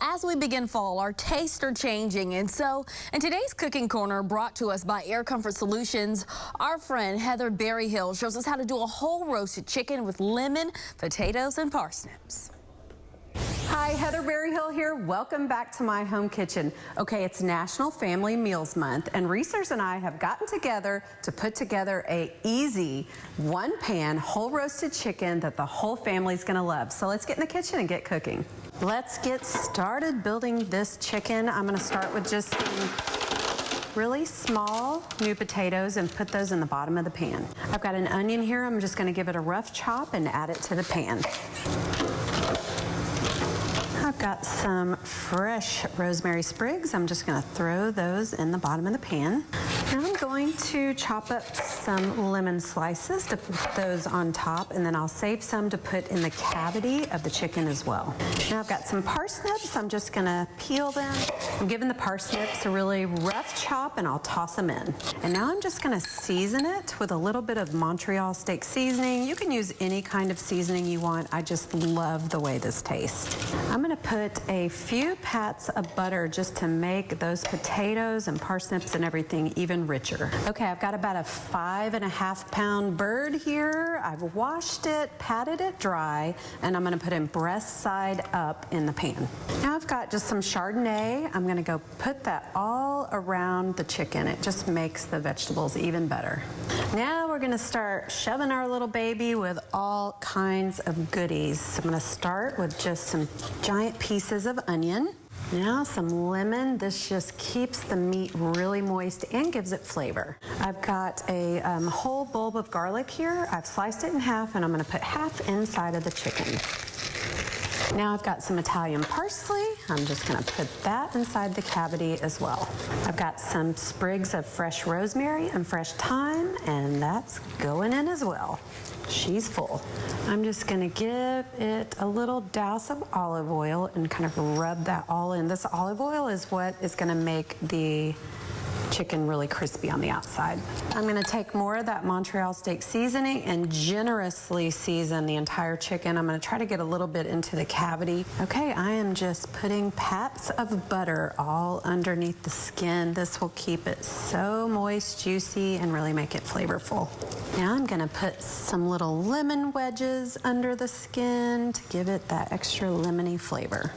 As we begin fall, our tastes are changing, and so in today's Cooking Corner, brought to us by Air Comfort Solutions, our friend Heather Berryhill shows us how to do a whole roasted chicken with lemon, potatoes, and parsnips. Hi, Heather Berryhill here. Welcome back to my home kitchen. Okay, it's National Family Meals Month, and Reesers and I have gotten together to put together a easy one-pan whole roasted chicken that the whole family's gonna love. So let's get in the kitchen and get cooking. Let's get started building this chicken. I'm gonna start with just some really small new potatoes and put those in the bottom of the pan. I've got an onion here. I'm just gonna give it a rough chop and add it to the pan. I've got some fresh rosemary sprigs. I'm just going to throw those in the bottom of the pan. Now I'm going to chop up some lemon slices to put those on top, and then I'll save some to put in the cavity of the chicken as well. Now I've got some parsnips. I'm just going to peel them. I'm giving the parsnips a really rough chop, and I'll toss them in. And now I'm just going to season it with a little bit of Montreal steak seasoning. You can use any kind of seasoning you want. I just love the way this tastes. I'm going to put a few pats of butter just to make those potatoes and parsnips and everything even richer. Okay, I've got about a 5.5 pound bird here. I've washed it, patted it dry, and I'm gonna put it breast side up in the pan. Now I've got just some Chardonnay. I'm gonna go put that all around the chicken. It just makes the vegetables even better. Now we're gonna start shoving our little baby with all kinds of goodies. So I'm gonna start with just some giant pieces of onion. Now some lemon. This just keeps the meat really moist and gives it flavor. I've got a whole bulb of garlic here. I've sliced it in half, and I'm gonna put half inside of the chicken. Now I've got some Italian parsley. I'm just gonna put that inside the cavity as well. I've got some sprigs of fresh rosemary and fresh thyme, and that's going in as well. She's full. I'm just gonna give it a little douse of olive oil and kind of rub that all in. This olive oil is what is gonna make the chicken really crispy on the outside. I'm gonna take more of that Montreal steak seasoning and generously season the entire chicken. I'm gonna try to get a little bit into the cavity. Okay, I am just putting pats of butter all underneath the skin. This will keep it so moist, juicy, and really make it flavorful. Now I'm gonna put some little lemon wedges under the skin to give it that extra lemony flavor.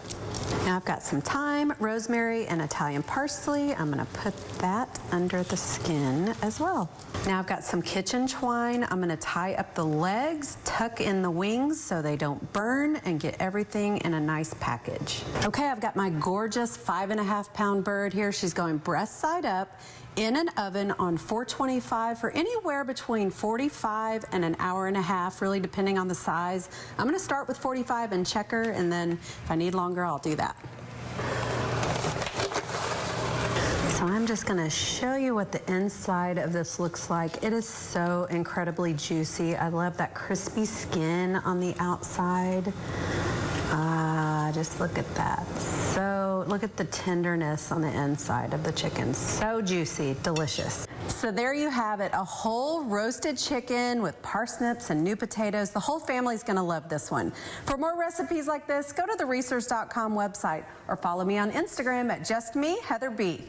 Now I've got some thyme, rosemary, and Italian parsley. I'm gonna put that under the skin as well. Now I've got some kitchen twine. I'm gonna tie up the legs, tuck in the wings so they don't burn, and get everything in a nice package. Okay, I've got my gorgeous 5.5 pound bird here. She's going breast side up in an oven on 425 for anywhere between 45 and an hour and a half, really depending on the size. I'm gonna start with 45 and check her, and then if I need longer, I'll do that. So I'm just gonna show you what the inside of this looks like. It is so incredibly juicy. I love that crispy skin on the outside. Just look at that. So look at the tenderness on the inside of the chicken. So juicy, delicious. So there you have it, a whole roasted chicken with parsnips and new potatoes. The whole family's gonna love this one. For more recipes like this, go to the Reesers.com website or follow me on Instagram at JustMeHeatherB.